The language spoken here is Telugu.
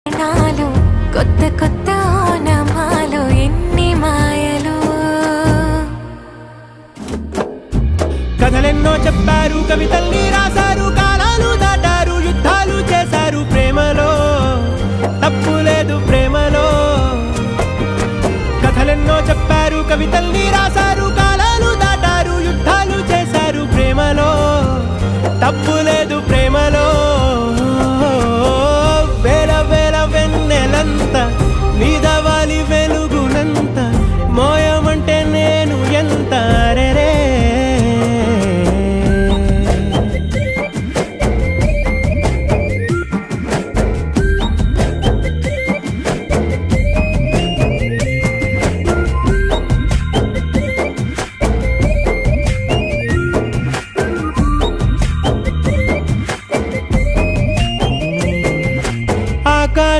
నాలో కొత్త కొత్త ఓనమాలు ఎన్ని మాయలు. కథలెన్నో చెప్పారు, కవితల్ని రాశారు, కాలాలు దాటారు, యుద్ధాలు చేశారు. ప్రేమలో తప్పు లేదు, ప్రేమలో. కథలెన్నో చెప్పారు, కవితల్ని రాశారు, కాలాలు దాటారు, యుద్ధాలు చేశారు. ప్రేమలో తప్పు లేదు, ప్రేమలో. వేల వేల వెన్నెలంత నీద